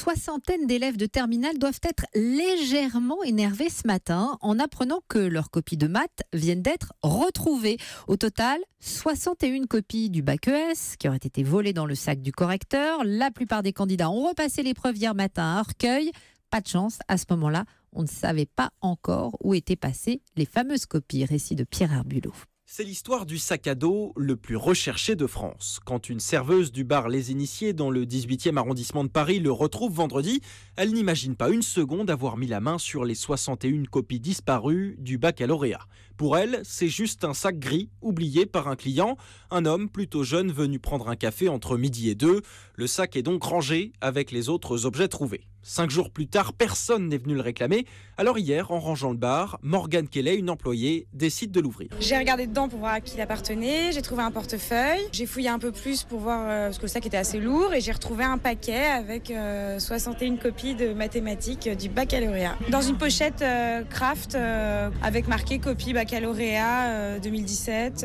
soixantaine d'élèves de terminale doivent être légèrement énervés ce matin en apprenant que leurs copies de maths viennent d'être retrouvées. Au total, 61 copies du bac ES qui auraient été volées dans le sac du correcteur. La plupart des candidats ont repassé l'épreuve hier matin à Arcueil. Pas de chance, à ce moment-là, on ne savait pas encore où étaient passées les fameuses copies. Récit de Pierre Herbulot. C'est l'histoire du sac à dos le plus recherché de France. Quand une serveuse du bar Les Initiés dans le 18e arrondissement de Paris le retrouve vendredi, elle n'imagine pas une seconde avoir mis la main sur les 61 copies disparues du baccalauréat. Pour elle, c'est juste un sac gris oublié par un client, un homme plutôt jeune venu prendre un café entre midi et 2. Le sac est donc rangé avec les autres objets trouvés. 5 jours plus tard, personne n'est venu le réclamer. Alors hier, en rangeant le bar, Morgane Kelly, une employée, décide de l'ouvrir. J'ai regardé dedans pour voir à qui il appartenait, j'ai trouvé un portefeuille, j'ai fouillé un peu plus pour voir parce que le sac était assez lourd et j'ai retrouvé un paquet avec 61 copies de mathématiques du baccalauréat. Dans une pochette craft avec marqué copie baccalauréat 2017.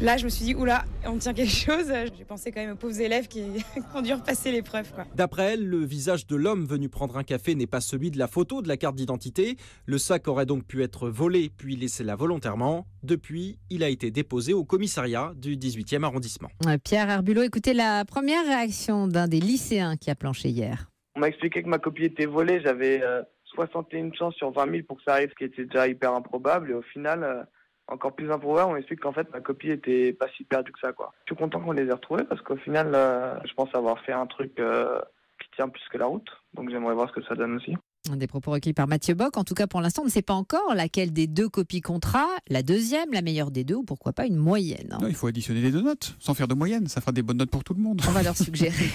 Là, je me suis dit, oula, on tient quelque chose. J'ai pensé quand même aux pauvres élèves qui ont dû repasser l'épreuve, quoi. D'après elle, le visage de l'homme venu prendre un café n'est pas celui de la photo de la carte d'identité. Le sac aurait donc pu être volé puis laissé là volontairement. Depuis, il a été déposé au commissariat du 18e arrondissement. Pierre Herbulot, écoutez la première réaction d'un des lycéens qui a planché hier. On m'a expliqué que ma copie était volée, j'avais 61 chances sur 20 000 pour que ça arrive, ce qui était déjà hyper improbable. Et au final, encore plus improbable, on m'explique qu'en fait ma copie était pas si perdue que ça, quoi. Je suis content qu'on les ait retrouvés parce qu'au final, je pense avoir fait un truc qui tient plus que la route. Donc j'aimerais voir ce que ça donne aussi. Des propos recueillis par Mathieu Bock. En tout cas, pour l'instant, on ne sait pas encore laquelle des deux copies comptera, la deuxième, la meilleure des deux, ou pourquoi pas une moyenne. Non, il faut additionner les deux notes, sans faire de moyenne. Ça fera des bonnes notes pour tout le monde. On va leur suggérer.